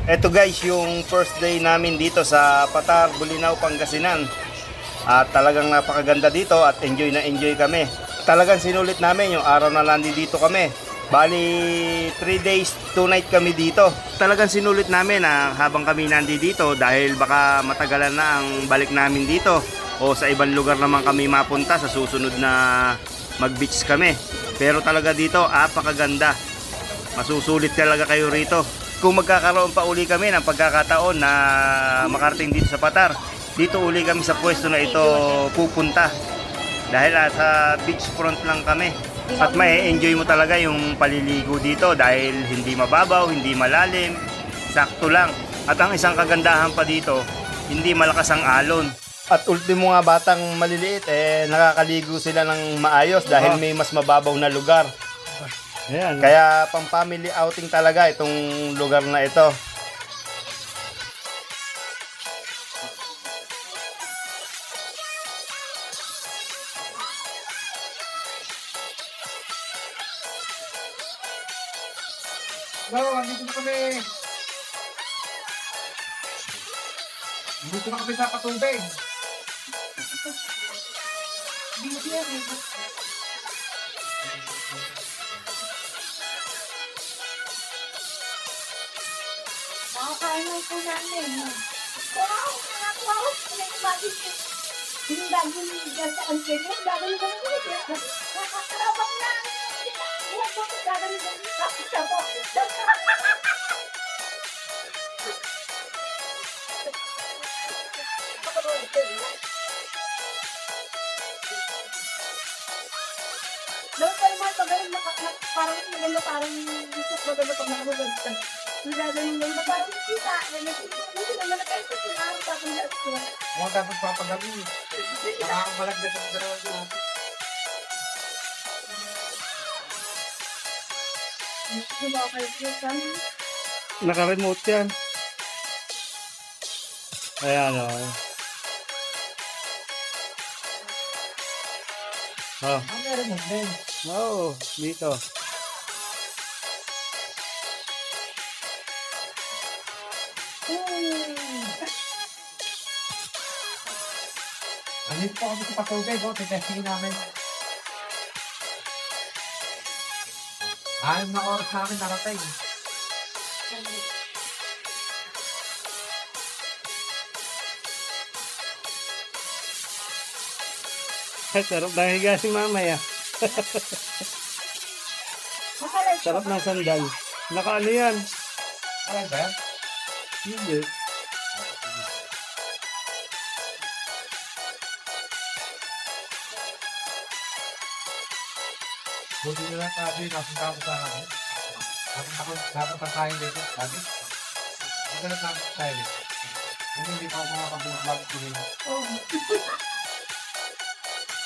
Eto guys, yung first day namin dito sa Patar, Bolinao, Pangasinan. At talagang napakaganda dito at enjoy na enjoy kami. Talagang sinulit namin yung araw na nandito kami. Bali 3 days, 2 night kami dito. Talagang sinulit namin na habang kami nandito dahil baka matagalan na ang balik namin dito o sa ibang lugar naman kami mapunta sa susunod na mag-beach kami. Pero talaga dito, apakaganda. Masusulit talaga kayo rito. Kung magkakaroon pa uli kami ng pagkakataon na makarating dito sa Patar, dito uli kami sa pwesto na ito pupunta. Dahil sa beachfront lang kami. At may enjoy mo talaga yung paliligo dito dahil hindi mababaw, hindi malalim, sakto lang. At ang isang kagandahan pa dito, hindi malakas ang alon. At ultimo nga batang maliliit, nakakaligo sila ng maayos dahil may mas mababaw na lugar. Ayan. Kaya pang family outing talaga itong lugar na ito. Hello, andito na kami. Andito na kami sa patubig. Nakakain lang po namin. Wow! Wow! Pinag-imagine ko. Yung bagong gasaan kayo, yung bagong gasaan. Nakakaraban na. Huwag mo kung gagawin mo. Tapos na po. Dapat pa naman pag-alam parang maganda parang gusto maganda pag nakabaganda. Nagagaling lang na parang kita. Hindi naman na kayo sa sinarang tapos na ito. Mga dapat papagabi. Nakakabalagda sa dalawa natin. Hindi ba kayo sa Naka-remote yan. Ayan o. Oh. Meron mo din. Oh, dito. Andito po kami sa patubig. Titestingin namin. 6 na oras namin narating. Ay, sarap na higa si mamaya. Sarap ng sandal. Naka-ano yan? Alam ba yan? Hindi. Buti nila sabi, napunta ako sa akin. Napunta tayo dito. Sabi, ito na tayo dito. Hindi pa ako makakabulag ko nila.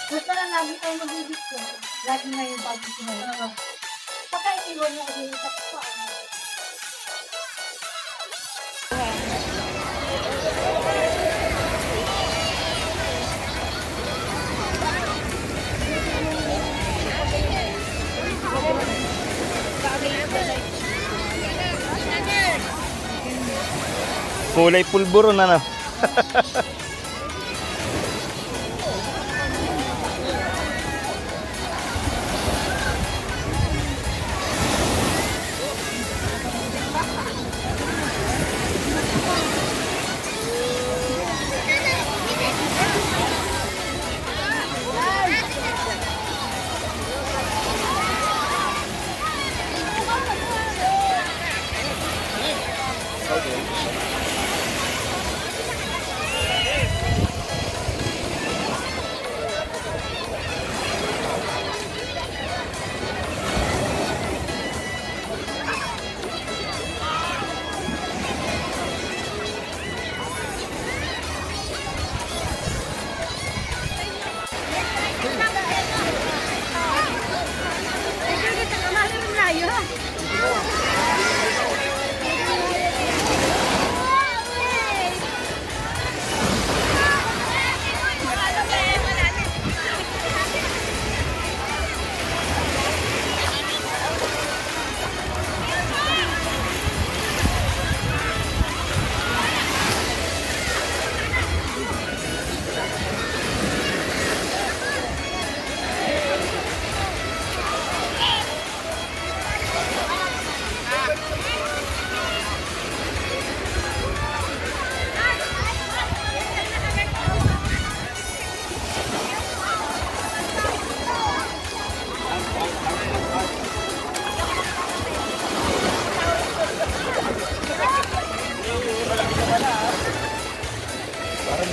Basta lang lagi tayo mag-ibig ko. Lagi na yung bago ko na. Saka iwan mo kasi yung tapos pa. Kulay pulburo na no.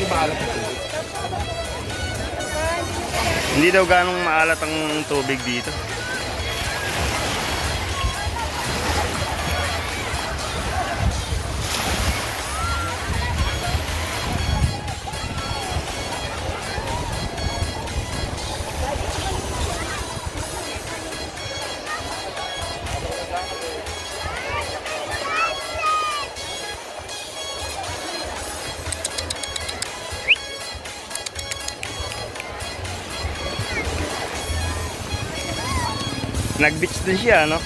Hindi maalat ito. Hindi daw ganong maalat ang tubig dito. Nag-beach din siya, no?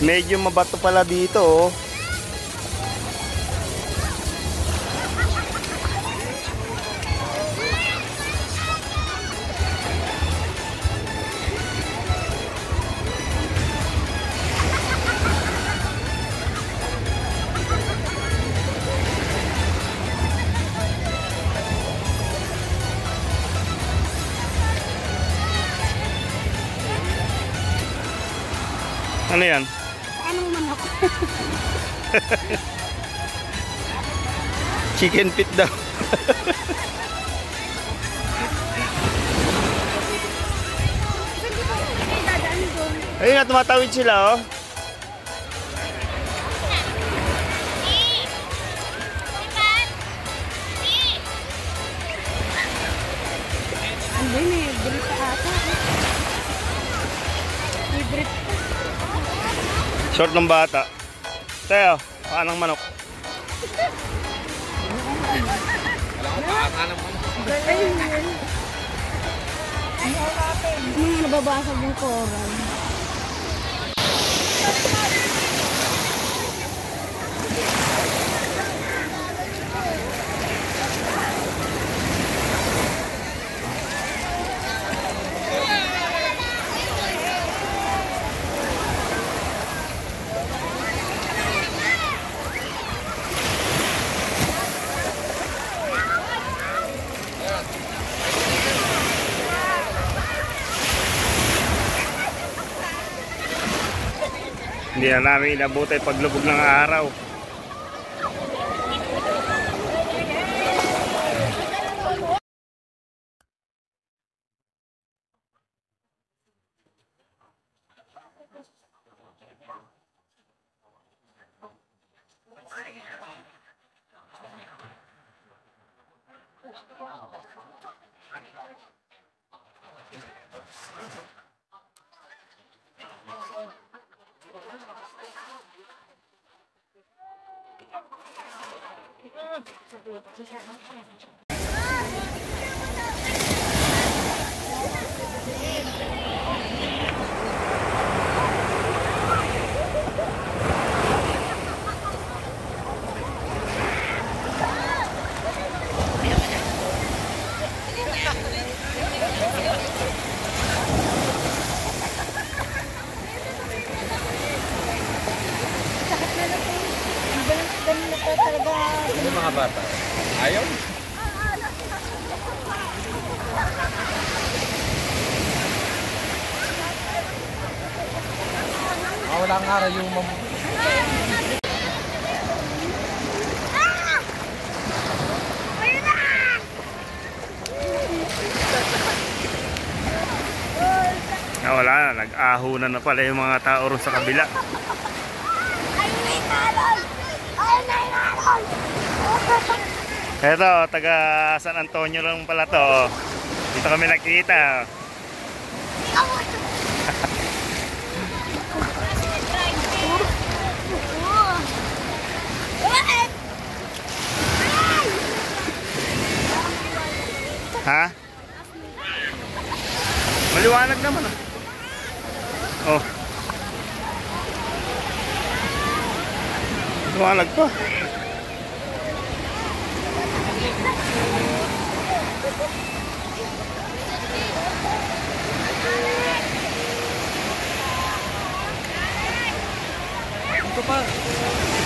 Medyo mabato pala dito, oh. Ano yan? Anong manok? Chicken feet daw. Ayun nga, tumatawid sila, oh. Ano yun eh, brita ata. May brita. Short ng bata. Teo, paanang manok. Mga nababasag yung coral. Hindi na namin inabuti paglubog ng araw. Ano yung mga bata? Ayaw? Wala nga rin yung Wala na, nag-ahunan na pala yung mga tao ron sa kabila. Eto, taga San Antonio lang pala to. Dito kami nakita. Ha? Maliwanag naman, ah. Oh. Maliwanag pa. ito pa.